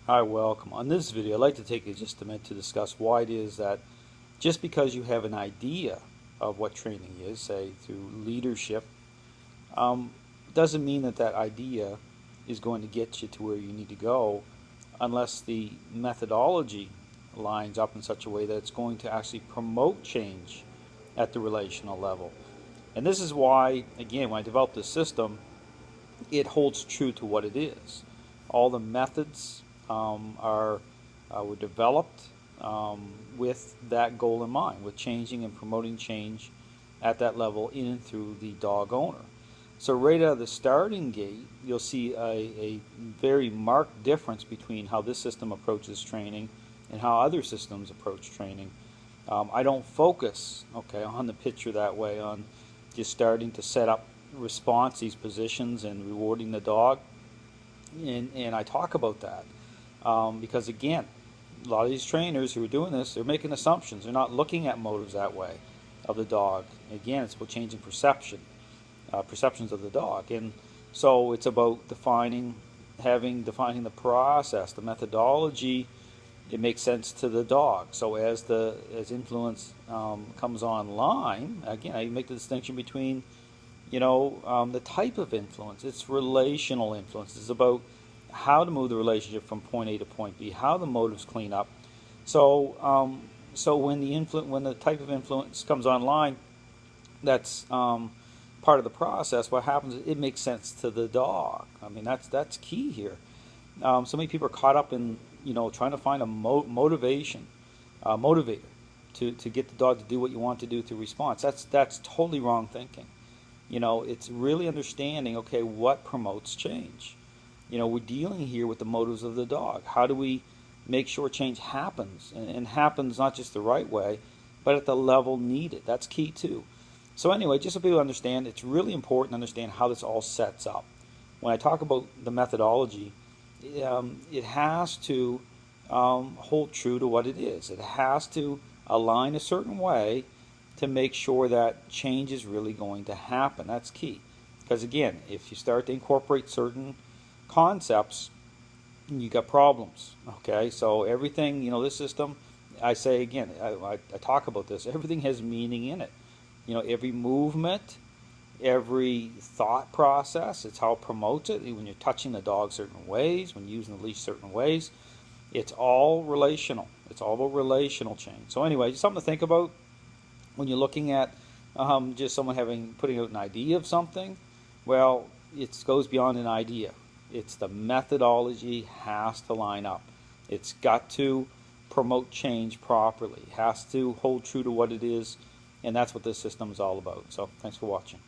Hi, welcome. On this video, I'd like to take just a minute to discuss why it is that just because you have an idea of what training is, say through leadership, um, doesn't mean that that idea is going to get you to where you need to go unless the methodology lines up in such a way that it's going to actually promote change at the relational level. And this is why, again, when I developed this system, it holds true to what it is. All the methods were developed with that goal in mind, with changing and promoting change at that level in and through the dog owner. So right out of the starting gate, you'll see a very marked difference between how this system approaches training and how other systems approach training. I don't focus, on the picture that way, on just starting to set up response, these positions, and rewarding the dog. And I talk about that because, again, a lot of these trainers who are doing this, they're making assumptions. They're not looking at motives that way of the dog. Again, it's about changing perceptions of the dog. And so it's about defining the process, the methodology. It makes sense to the dog. So as influence comes online, again, I make the distinction between the type of influence. It's relational influence. It's about how to move the relationship from point A to point B, how the motives clean up. So when the type of influence comes online, that's part of the process. What happens is it makes sense to the dog. I mean, that's key here. So many people are caught up in trying to find a motivator to get the dog to do what you want to do through response. That's totally wrong thinking. It's really understanding, okay, what promotes change. We're dealing here with the motives of the dog. How do we make sure change happens, and happens not just the right way, but at the level needed? That's key too. So anyway, just so people understand, it's really important to understand how this all sets up. When I talk about the methodology, it has to hold true to what it is. It has to align a certain way to make sure that change is really going to happen. That's key. Because again, if you start to incorporate certain concepts, you got problems. Okay, so everything, this system, I say again, I talk about this, everything has meaning in it. Every movement, every thought process, it's how it promotes it. When you're touching the dog certain ways, when using the leash certain ways, it's all relational. It's all about relational change. So anyway, just something to think about when you're looking at just someone putting out an idea of something. Well, it goes beyond an idea. It's the methodology has to line up. It's got to promote change properly. It has to hold true to what it is, and that's what this system is all about. So thanks for watching.